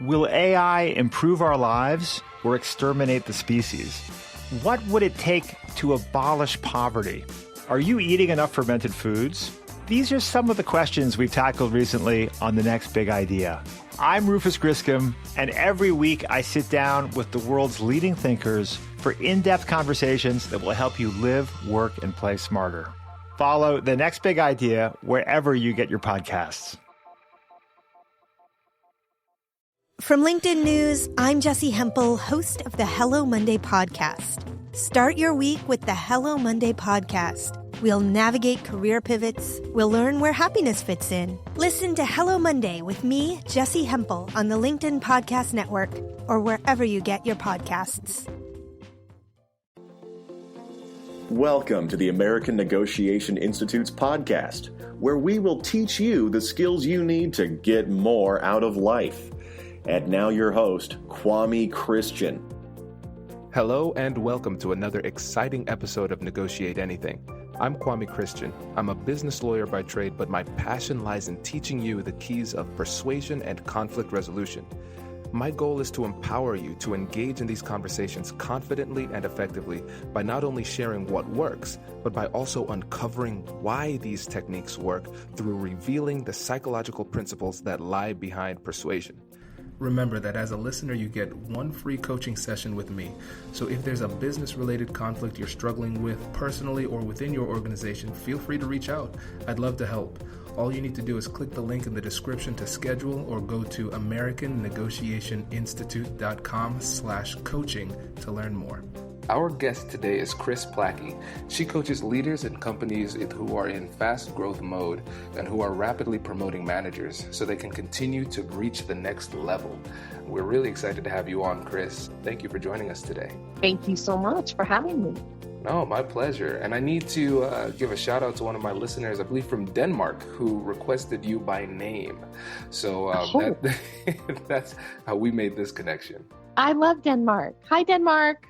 Will AI improve our lives or exterminate the species? What would it take to abolish poverty? Are you eating enough fermented foods? These are some of the questions we've tackled recently on The Next Big Idea. I'm Rufus Griscom, and every week I sit down with the world's leading thinkers for in-depth conversations that will help you live, work, and play smarter. Follow The Next Big Idea wherever you get your podcasts. From LinkedIn News, I'm Jessie Hempel, host of the Hello Monday podcast. Start your week with the Hello Monday podcast. We'll navigate career pivots. We'll learn where happiness fits in. Listen to Hello Monday with me, Jessie Hempel, on the LinkedIn Podcast Network or wherever you get your podcasts. Welcome to the American Negotiation Institute's podcast, where we will teach you the skills you need to get more out of life. And now your host, Kwame Christian. Hello and welcome to another exciting episode of Negotiate Anything. I'm Kwame Christian. I'm a business lawyer by trade, but my passion lies in teaching you the keys of persuasion and conflict resolution. My goal is to empower you to engage in these conversations confidently and effectively by not only sharing what works, but by also uncovering why these techniques work through revealing the psychological principles that lie behind persuasion. Remember that as a listener, you get one free coaching session with me. So if there's a business-related conflict you're struggling with personally or within your organization, feel free to reach out. I'd love to help. All you need to do is click the link in the description to schedule or go to americannegotiationinstitute.com/coaching to learn more. Our guest today is Kris Plachy. She coaches leaders in companies who are in fast growth mode and who are rapidly promoting managers so they can continue to reach the next level. We're really excited to have you on, Kris. Thank you for joining us today. Thank you so much for having me. No, my pleasure. And I need to give a shout out to one of my listeners, I believe from Denmark, who requested you by name. So that's how we made this connection. I love Denmark. Hi, Denmark.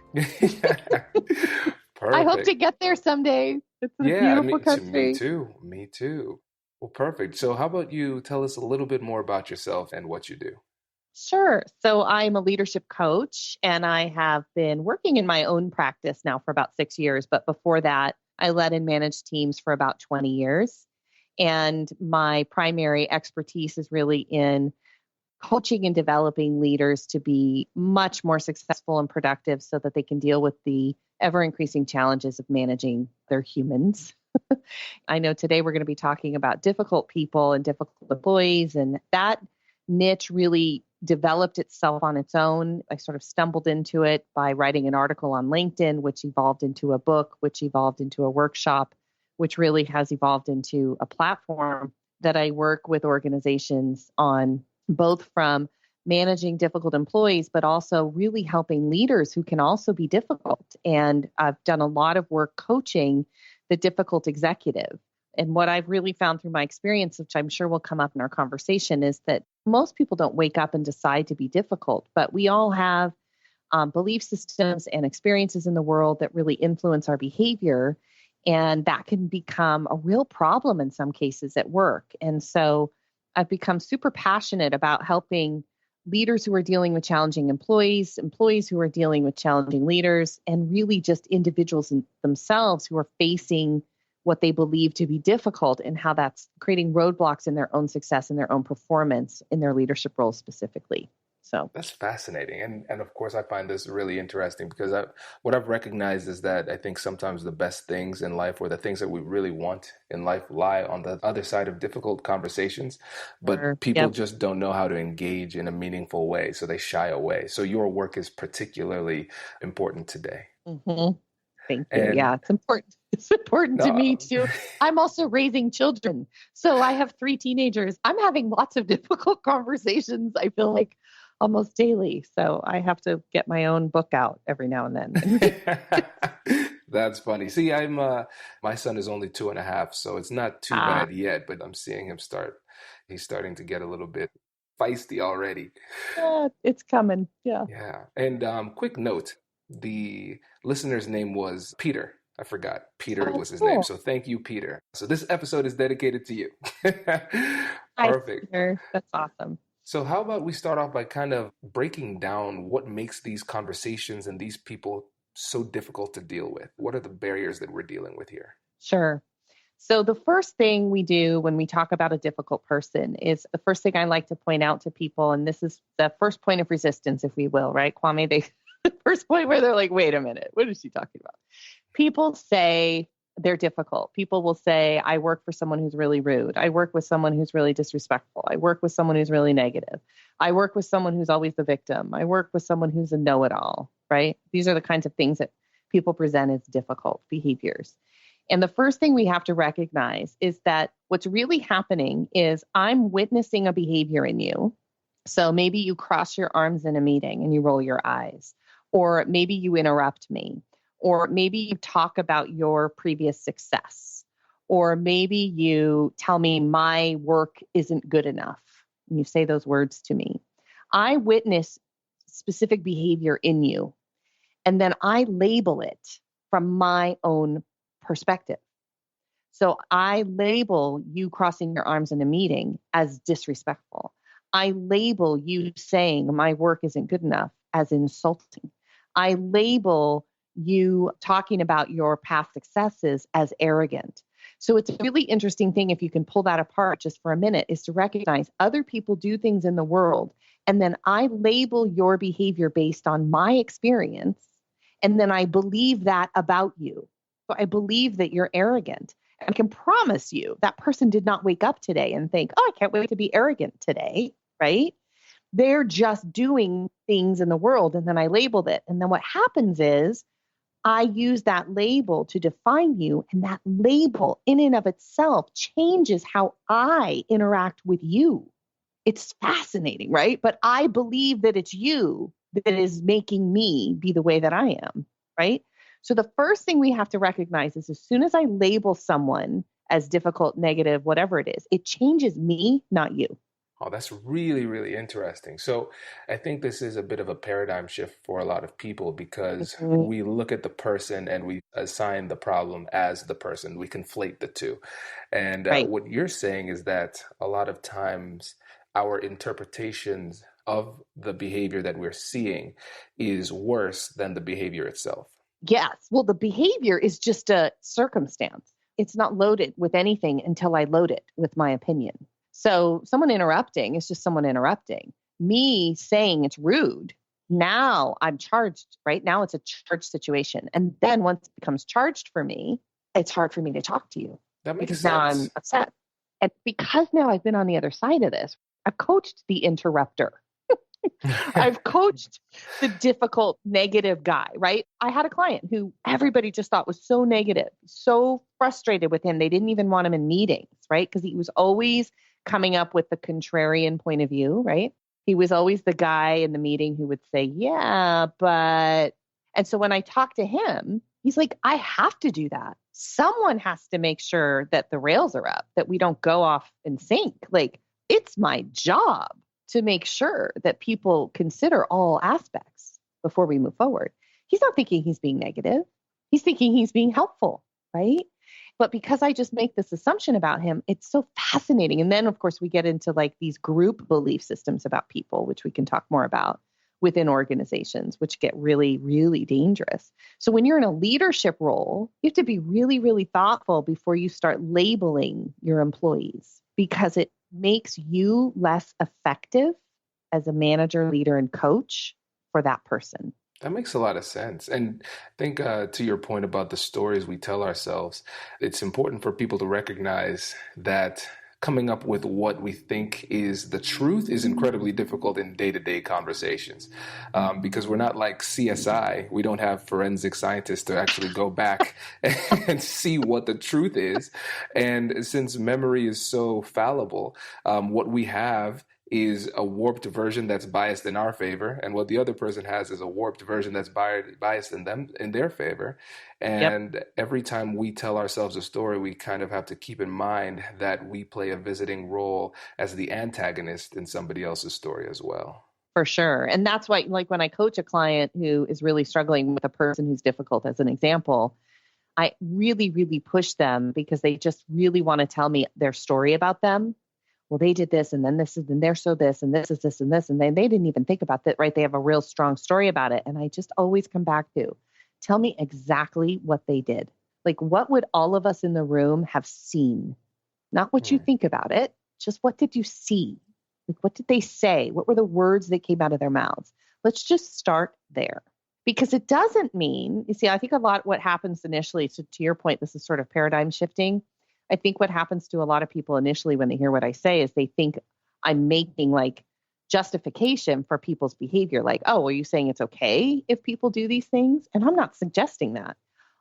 I hope to get there someday. It's a beautiful country. Me too. Well, perfect. So how about you tell us a little bit more about yourself and what you do? Sure. So I'm a leadership coach, and I have been working in my own practice now for about 6 years. But before that, I led and managed teams for about 20 years. And my primary expertise is really in coaching and developing leaders to be much more successful and productive so that they can deal with the ever-increasing challenges of managing their humans. I know today we're going to be talking about difficult people and difficult employees, and that niche really developed itself on its own. I sort of stumbled into it by writing an article on LinkedIn, which evolved into a book, which evolved into a workshop, which really has evolved into a platform that I work with organizations on, both from managing difficult employees, but also really helping leaders who can also be difficult. And I've done a lot of work coaching the difficult executive. And what I've really found through my experience, which I'm sure will come up in our conversation, is that most people don't wake up and decide to be difficult, but we all have belief systems and experiences in the world that really influence our behavior. And that can become a real problem in some cases at work. And so I've become super passionate about helping leaders who are dealing with challenging employees who are dealing with challenging leaders, and really just individuals themselves who are facing what they believe to be difficult and how that's creating roadblocks in their own success and their own performance in their leadership roles specifically. So that's fascinating. And of course, I find this really interesting because what I've recognized is that I think sometimes the best things in life, or the things that we really want in life, lie on the other side of difficult conversations, but people just don't know how to engage in a meaningful way. So they shy away. So your work is particularly important today. Mm-hmm. Thank you. Yeah, it's important. It's important to me too. I'm also raising children. So I have 3 teenagers. I'm having lots of difficult conversations, I feel like, almost daily. So I have to get my own book out every now and then. That's funny. See, my son is only 2.5, so it's not too bad yet, but I'm seeing him start. He's starting to get a little bit feisty already. It's coming. Yeah. Yeah. And quick note, the listener's name was Peter. I forgot. Peter was his name. So thank you, Peter. So this episode is dedicated to you. Perfect. Hi, Peter. That's awesome. So how about we start off by kind of breaking down what makes these conversations and these people so difficult to deal with? What are the barriers that we're dealing with here? Sure. So the first thing we do when we talk about a difficult person is the first thing I like to point out to people, and this is the first point of resistance, if we will, right, Kwame? The first point where they're like, wait a minute, what is she talking about? People say they're difficult. People will say, I work for someone who's really rude. I work with someone who's really disrespectful. I work with someone who's really negative. I work with someone who's always the victim. I work with someone who's a know-it-all, right? These are the kinds of things that people present as difficult behaviors. And the first thing we have to recognize is that what's really happening is I'm witnessing a behavior in you. So maybe you cross your arms in a meeting and you roll your eyes, or maybe you interrupt me, or maybe you talk about your previous success, or maybe you tell me my work isn't good enough. And you say those words to me. I witness specific behavior in you, and then I label it from my own perspective. So I label you crossing your arms in a meeting as disrespectful. I label you saying my work isn't good enough as insulting. I label you talking about your past successes as arrogant. So it's a really interesting thing, if you can pull that apart just for a minute, is to recognize other people do things in the world, and then I label your behavior based on my experience, and then I believe that about you. So I believe that you're arrogant. And I can promise you that person did not wake up today and think, oh, I can't wait to be arrogant today, right? They're just doing things in the world, and then I labeled it. And then what happens is I use that label to define you, and that label in and of itself changes how I interact with you. It's fascinating, right? But I believe that it's you that is making me be the way that I am, right? So the first thing we have to recognize is as soon as I label someone as difficult, negative, whatever it is, it changes me, not you. Oh, that's really, really interesting. So I think this is a bit of a paradigm shift for a lot of people because we look at the person and we assign the problem as the person. We conflate the two. And Right. what you're saying is that a lot of times our interpretations of the behavior that we're seeing is worse than the behavior itself. Yes. Well, the behavior is just a circumstance. It's not loaded with anything until I load it with my opinion. So someone interrupting is just someone interrupting. Me saying it's rude, now I'm charged, right? Now it's a charged situation. And then once it becomes charged for me, it's hard for me to talk to you. That makes because sense. Now I'm upset. And because now I've been on the other side of this, I've coached the interrupter. I've coached the difficult, negative guy, right? I had a client who everybody just thought was so negative, so frustrated with him. They didn't even want him in meetings, right? Because he was always coming up with the contrarian point of view, right? He was always the guy in the meeting who would say, yeah, but, and so when I talked to him, he's like, I have to do that. Someone has to make sure that the rails are up, that we don't go off in sync. Like, it's my job to make sure that people consider all aspects before we move forward. He's not thinking he's being negative. He's thinking he's being helpful, right? But because I just make this assumption about him, it's so fascinating. And then, of course, we get into like these group belief systems about people, which we can talk more about within organizations, which get really, really dangerous. So when you're in a leadership role, you have to be really, really thoughtful before you start labeling your employees, because it makes you less effective as a manager, leader, and coach for that person. That makes a lot of sense. And I think to your point about the stories we tell ourselves, it's important for people to recognize that coming up with what we think is the truth is incredibly difficult in day-to-day conversations because we're not like CSI. We don't have forensic scientists to actually go back and see what the truth is. And since memory is so fallible, what we have is a warped version that's biased in our favor, and what the other person has is a warped version that's biased in their favor. And every time we tell ourselves a story, we kind of have to keep in mind that we play a visiting role as the antagonist in somebody else's story as well. For sure. And that's why, like when I coach a client who is really struggling with a person who's difficult, as an example, I really, really push them because they just really want to tell me their story about them. well, they did this and then this is, and they're so this and this is this and this. And then they didn't even think about that, right? They have a real strong story about it. And I just always come back to, tell me exactly what they did. Like, what would all of us in the room have seen? Not what you think about it, just what did you see? Like, what did they say? What were the words that came out of their mouths? Let's just start there. Because it doesn't mean, you see, I think a lot what happens initially, so to your point, this is sort of paradigm shifting. I think what happens to a lot of people initially when they hear what I say is they think I'm making like justification for people's behavior. Like, oh, are you saying it's okay if people do these things? And I'm not suggesting that.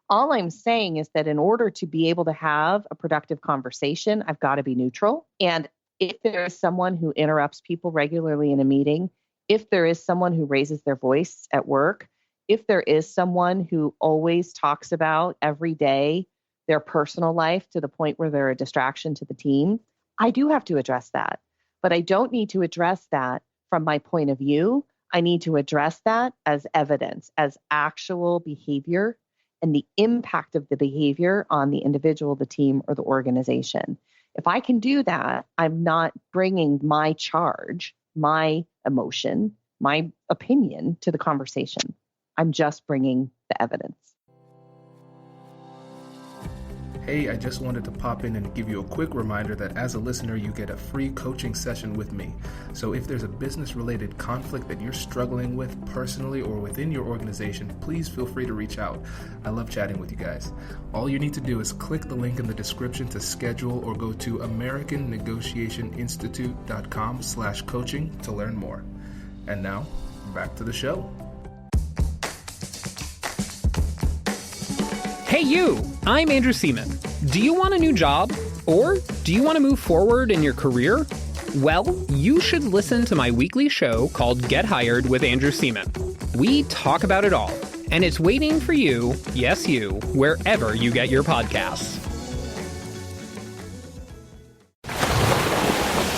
All I'm saying is that in order to be able to have a productive conversation, I've got to be neutral. And if there is someone who interrupts people regularly in a meeting, if there is someone who raises their voice at work, if there is someone who always talks about every day their personal life to the point where they're a distraction to the team, I do have to address that. But I don't need to address that from my point of view. I need to address that as evidence, as actual behavior and the impact of the behavior on the individual, the team, or the organization. If I can do that, I'm not bringing my charge, my emotion, my opinion to the conversation. I'm just bringing the evidence. Hey, I just wanted to pop in and give you a quick reminder that as a listener, you get a free coaching session with me. So if there's a business-related conflict that you're struggling with personally or within your organization, please feel free to reach out. I love chatting with you guys. All you need to do is click the link in the description to schedule or go to AmericanNegotiationInstitute.com/coaching to learn more. And now, back to the show. Hey you, I'm Andrew Seaman. Do you want a new job? Or do you want to move forward in your career? Well, you should listen to my weekly show called Get Hired with Andrew Seaman. We talk about it all, and it's waiting for you, yes you, wherever you get your podcasts.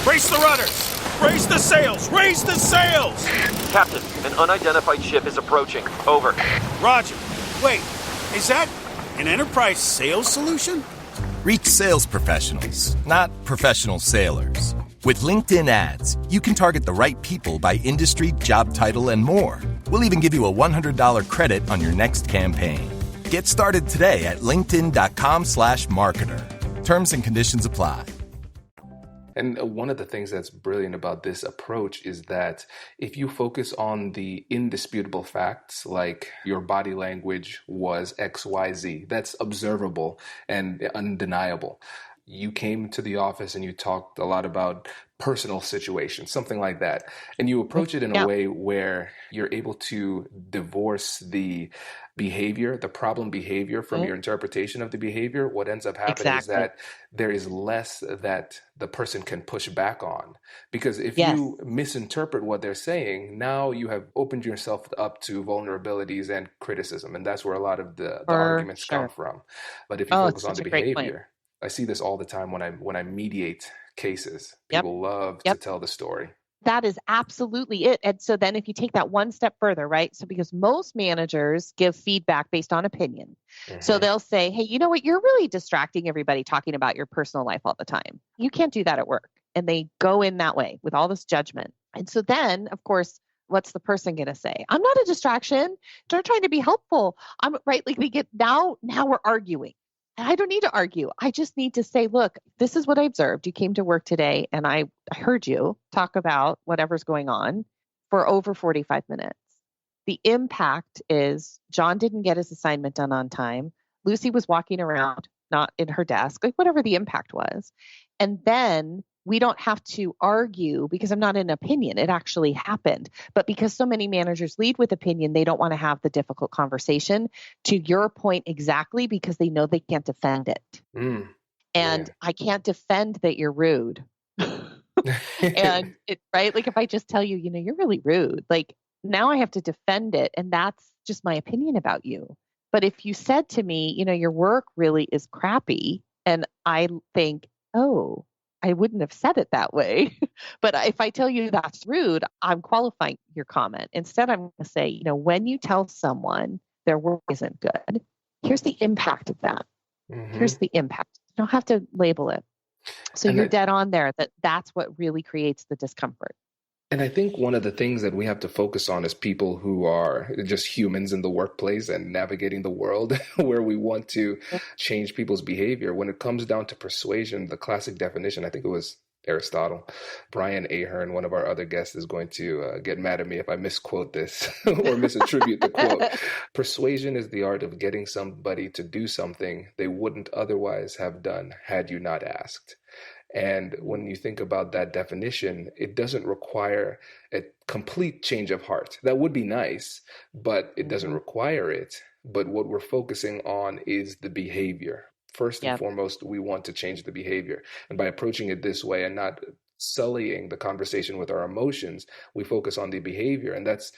Brace the rudders! Raise the sails! Raise the sails! Captain, an unidentified ship is approaching. Over. Roger. Wait, is that an enterprise sales solution? Reach sales professionals, not professional sailors. With LinkedIn ads, you can target the right people by industry, job title, and more. We'll even give you a $100 credit on your next campaign. Get started today at linkedin.com/marketer. Terms and conditions apply. And one of the things that's brilliant about this approach is that if you focus on the indisputable facts, like your body language was XYZ, that's observable and undeniable. You came to the office and you talked a lot about personal situations, something like that. And you approach it in a way where you're able to divorce the behavior, the problem behavior from your interpretation of the behavior. What ends up happening is that there is less that the person can push back on. Because if you misinterpret what they're saying, now you have opened yourself up to vulnerabilities and criticism. And that's where a lot of the arguments come from. But if you focus on the behavior, I see this all the time when I mediate cases. People love to tell the story. That is absolutely it. And so then if you take that one step further, right? So because most managers give feedback based on opinion. So they'll say, hey, you know what? You're really distracting everybody talking about your personal life all the time. You can't do that at work. And they go in that way with all this judgment. And so then, of course, what's the person going to say? I'm not a distraction. They're trying to be helpful. I'm right. Like we get now we're arguing. I don't need to argue. I just need to say, look, this is what I observed. You came to work today and I heard you talk about whatever's going on for over 45 minutes. The impact is John didn't get his assignment done on time. Lucy was walking around, not in her desk, like whatever the impact was. And then we don't have to argue because I'm not an opinion. It actually happened. But because so many managers lead with opinion, they don't want to have the difficult conversation, to your point exactly, because they know they can't defend it. And I can't defend that you're rude. And right? Like if I just tell you, you know, you're really rude, like now I have to defend it. And that's just my opinion about you. But if you said to me, you know, your work really is crappy, and I think, oh, I wouldn't have said it that way. But if I tell you that's rude, I'm qualifying your comment. Instead, I'm going to say, you know, when you tell someone their work isn't good, here's the impact of that. Here's the impact. You don't have to label it. So you're dead on there, that's what really creates the discomfort. And I think one of the things that we have to focus on as people who are just humans in the workplace and navigating the world where we want to change people's behavior, when it comes down to persuasion, the classic definition, I think it was Aristotle. Brian Ahern, one of our other guests, is going to get mad at me if I misquote this or misattribute the quote. Persuasion is the art of getting somebody to do something they wouldn't otherwise have done had you not asked. And when you think about that definition, it doesn't require a complete change of heart. That would be nice, but it doesn't require it. But what we're focusing on is the behavior. First and foremost, we want to change the behavior. And by approaching it this way and not sullying the conversation with our emotions, we focus on the behavior. And that's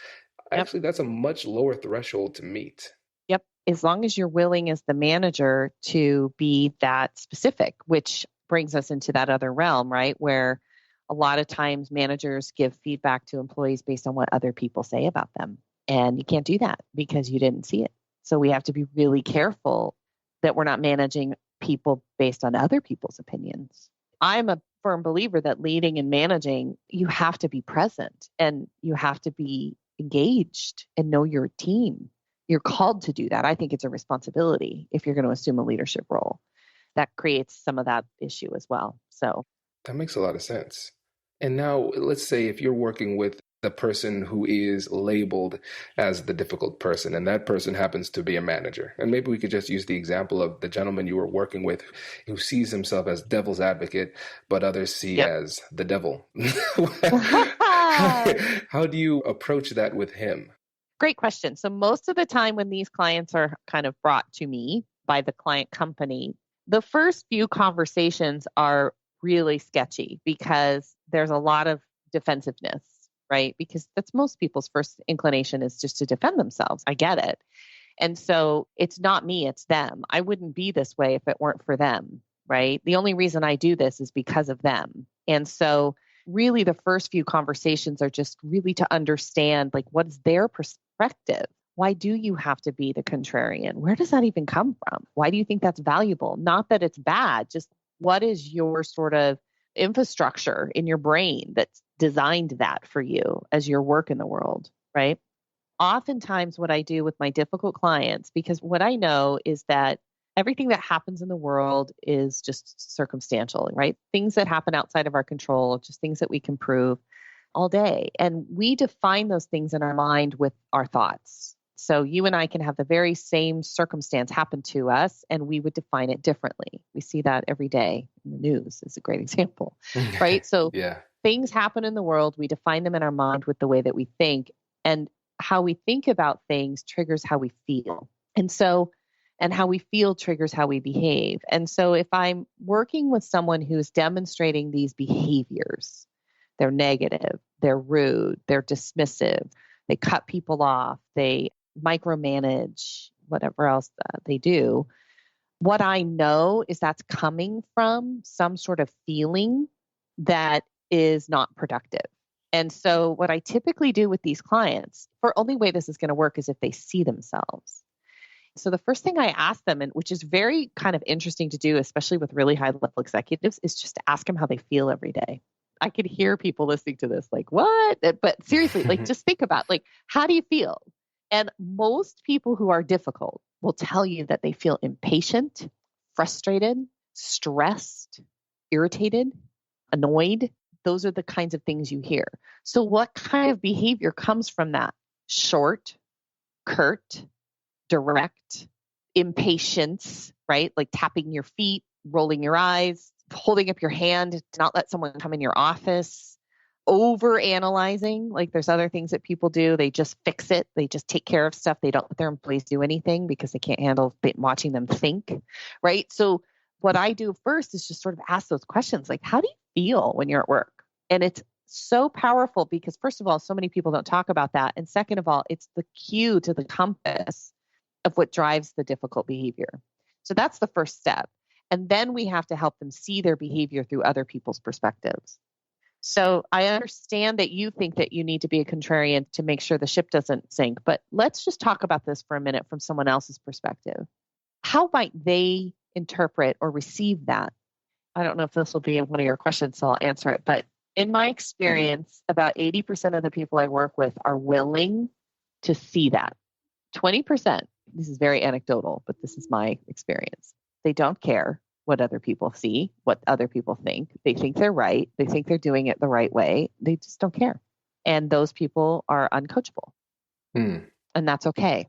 a much lower threshold to meet. Yep. As long as you're willing as the manager to be that specific, which brings us into that other realm, right? Where a lot of times managers give feedback to employees based on what other people say about them. And you can't do that because you didn't see it. So we have to be really careful that we're not managing people based on other people's opinions. I'm a firm believer that leading and managing, you have to be present and you have to be engaged and know your team. You're called to do that. I think it's a responsibility if you're going to assume a leadership role. That creates some of that issue as well. So that makes a lot of sense. And now let's say if you're working with the person who is labeled as the difficult person, and that person happens to be a manager. And maybe we could just use the example of the gentleman you were working with who sees himself as devil's advocate, but others see as the devil. How do you approach that with him? Great question. So most of the time when these clients are kind of brought to me by the client company, the first few conversations are really sketchy because there's a lot of defensiveness, right? Because that's most people's first inclination is just to defend themselves. I get it. And so it's not me, it's them. I wouldn't be this way if it weren't for them, right? The only reason I do this is because of them. And so really the first few conversations are just really to understand like what is their perspective. Why do you have to be the contrarian? Where does that even come from? Why do you think that's valuable? Not that it's bad, just what is your sort of infrastructure in your brain that's designed that for you as your work in the world, right? Oftentimes what I do with my difficult clients, because what I know is that everything that happens in the world is just circumstantial, right? Things that happen outside of our control, just things that we can prove all day. And we define those things in our mind with our thoughts. So you and I can have the very same circumstance happen to us, and we would define it differently. We see that every day in the news is a great example, right? So things happen in the world. We define them in our mind with the way that we think, and how we think about things triggers how we feel. And how we feel triggers how we behave. And so if I'm working with someone who's demonstrating these behaviors, they're negative, they're rude, they're dismissive, they cut people off, they micromanage, whatever else they do. What I know is that's coming from some sort of feeling that is not productive. And so what I typically do with these clients, the only way this is going to work is if they see themselves. So the first thing I ask them, and which is very kind of interesting to do, especially with really high level executives, is just to ask them how they feel every day. I could hear people listening to this like, what? But seriously, like just think about like, how do you feel? And most people who are difficult will tell you that they feel impatient, frustrated, stressed, irritated, annoyed. Those are the kinds of things you hear. So what kind of behavior comes from that? Short, curt, direct, impatience, right? Like tapping your feet, rolling your eyes, holding up your hand to not let someone come in your office, over analyzing. Like there's other things that people do. They just fix it. They just take care of stuff. They don't let their employees do anything because they can't handle watching them think, right? So what I do first is just sort of ask those questions like, how do you feel when you're at work? And it's so powerful because first of all, so many people don't talk about that. And second of all, it's the cue to the compass of what drives the difficult behavior. So that's the first step. And then we have to help them see their behavior through other people's perspectives. So I understand that you think that you need to be a contrarian to make sure the ship doesn't sink, but let's just talk about this for a minute from someone else's perspective. How might they interpret or receive that? I don't know if this will be one of your questions, so I'll answer it. But in my experience, about 80% of the people I work with are willing to see that. 20%, this is very anecdotal, but this is my experience. They don't care what other people see, what other people think. They think they're right. They think they're doing it the right way. They just don't care. And those people are uncoachable. And that's okay.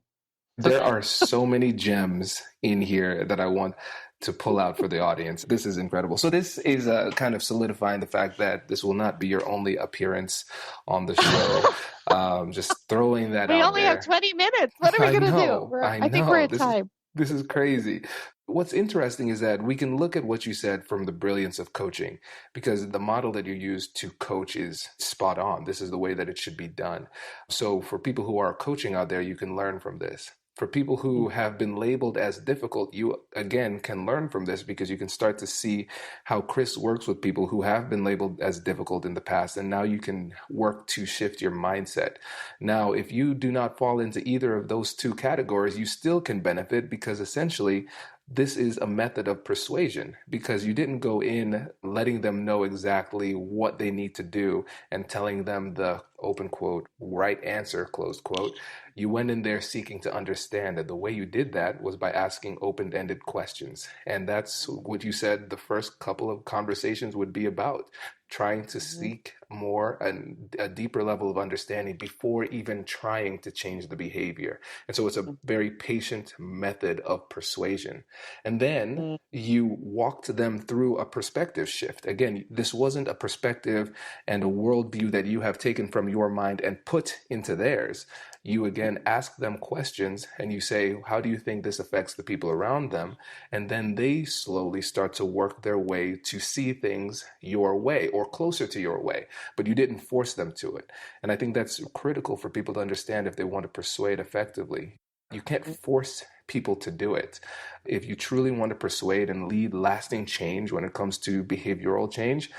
There are so many gems in here that I want to pull out for the audience. This is incredible. So this is kind of solidifying the fact that this will not be your only appearance on the show. Just throwing that out there. We only have 20 minutes. What are we going to do? I think we're at time. This is crazy. What's interesting is that we can look at what you said from the brilliance of coaching, because the model that you use to coach is spot on. This is the way that it should be done. So for people who are coaching out there, you can learn from this. For people who have been labeled as difficult, you again can learn from this, because you can start to see how Kris works with people who have been labeled as difficult in the past. And now you can work to shift your mindset. Now, if you do not fall into either of those two categories, you still can benefit, because essentially this is a method of persuasion, because you didn't go in letting them know exactly what they need to do and telling them the open quote, right answer, close quote. You went in there seeking to understand, and the way you did that was by asking open-ended questions. And that's what you said the first couple of conversations would be about, trying to seek more and a deeper level of understanding before even trying to change the behavior. And so it's a very patient method of persuasion. And then you walked them through a perspective shift. Again, this wasn't a perspective and a worldview that you have taken from your mind and put into theirs. You again ask them questions and you say, how do you think this affects the people around them? And then they slowly start to work their way to see things your way or closer to your way, but you didn't force them to it. And I think that's critical for people to understand if they want to persuade effectively. You can't force people to do it. If you truly want to persuade and lead lasting change when it comes to behavioral change,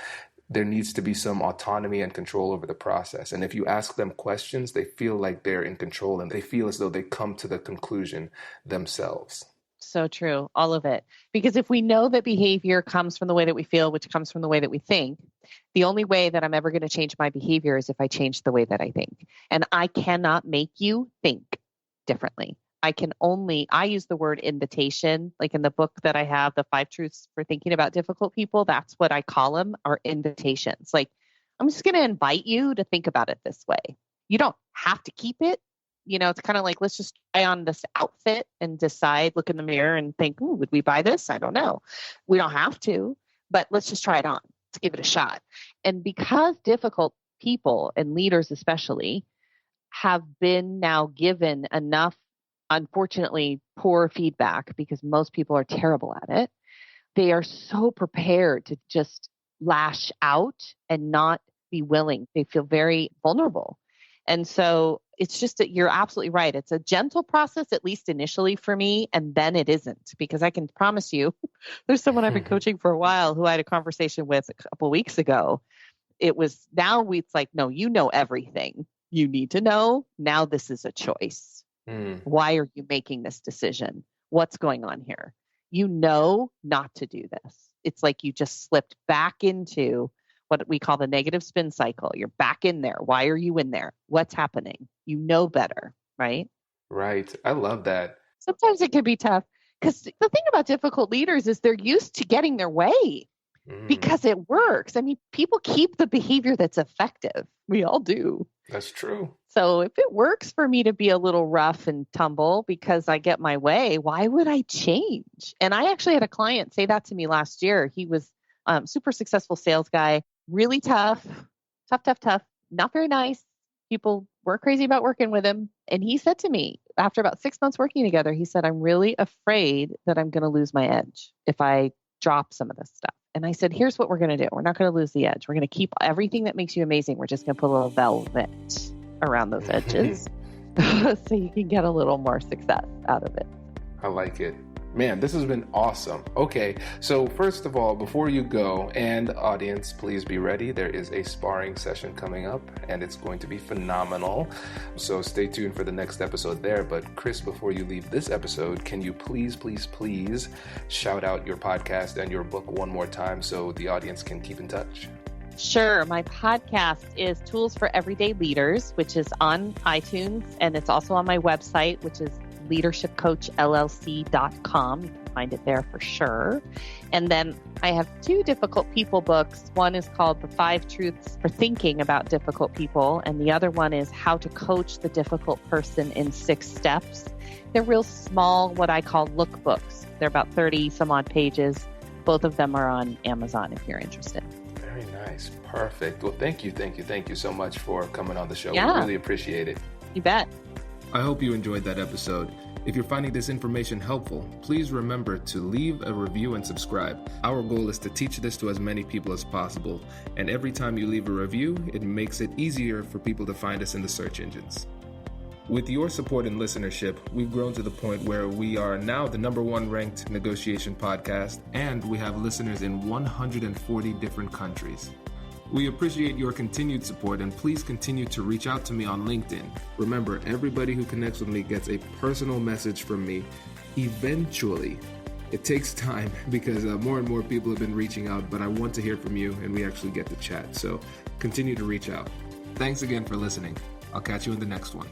there needs to be some autonomy and control over the process. And if you ask them questions, they feel like they're in control and they feel as though they come to the conclusion themselves. So true. All of it. Because if we know that behavior comes from the way that we feel, which comes from the way that we think, the only way that I'm ever going to change my behavior is if I change the way that I think. And I cannot make you think differently. I use the word invitation, like in the book that I have, the 5 Truths for Thinking About Difficult People. That's what I call them, are invitations. Like, I'm just going to invite you to think about it this way. You don't have to keep it. You know, it's kind of like, let's just try on this outfit and decide, look in the mirror and think, ooh, would we buy this? I don't know. We don't have to, but let's just try it on. Let's give it a shot. And because difficult people and leaders especially have been now given enough, unfortunately, poor feedback, because most people are terrible at it, they are so prepared to just lash out and not be willing. They feel very vulnerable. And so it's just that you're absolutely right. It's a gentle process, at least initially for me, and then it isn't, because I can promise you there's someone I've been coaching for a while who I had a conversation with a couple of weeks ago. It's like, no, you know everything you need to know. Now this is a choice. Why are you making this decision? What's going on here? You know not to do this. It's like you just slipped back into what we call the negative spin cycle. You're back in there. Why are you in there? What's happening? You know better, right? Right. I love that. Sometimes it can be tough, because the thing about difficult leaders is they're used to getting their way because it works. I mean, people keep the behavior that's effective. We all do. That's true. So if it works for me to be a little rough and tumble because I get my way, why would I change? And I actually had a client say that to me last year. He was super successful sales guy, really tough, not very nice. People were crazy about working with him. And he said to me, after about 6 months working together, he said, I'm really afraid that I'm going to lose my edge if I drop some of this stuff. And I said, here's what we're going to do. We're not going to lose the edge. We're going to keep everything that makes you amazing. We're just going to put a little velvet around those edges so you can get a little more success out of it. I like it. Man, this has been awesome. Okay, so first of all, before you go, and audience, please be ready. There is a sparring session coming up, and it's going to be phenomenal. So stay tuned for the next episode there. But Kris, before you leave this episode, can you please shout out your podcast and your book one more time so the audience can keep in touch? Sure. My podcast is Tools for Everyday Leaders, which is on iTunes, and it's also on my website, which is leadershipcoachllc.com. You can find it there for sure. And then I have 2 difficult people books. One is called The 5 Truths for Thinking About Difficult People, and the other one is How to Coach the Difficult Person in 6 Steps. They're real small, what I call lookbooks. They're about 30 some odd pages. Both of them are on Amazon if you're interested. Very nice. Perfect. Well, thank you so much for coming on the show. Yeah. We really appreciate it. You bet. I hope you enjoyed that episode. If you're finding this information helpful, please remember to leave a review and subscribe. Our goal is to teach this to as many people as possible, and every time you leave a review, it makes it easier for people to find us in the search engines. With your support and listenership, we've grown to the point where we are now the #1 ranked negotiation podcast, and we have listeners in 140 different countries. We appreciate your continued support, and please continue to reach out to me on LinkedIn. Remember, everybody who connects with me gets a personal message from me eventually. It takes time because more and more people have been reaching out, but I want to hear from you and we actually get to chat. So continue to reach out. Thanks again for listening. I'll catch you in the next one.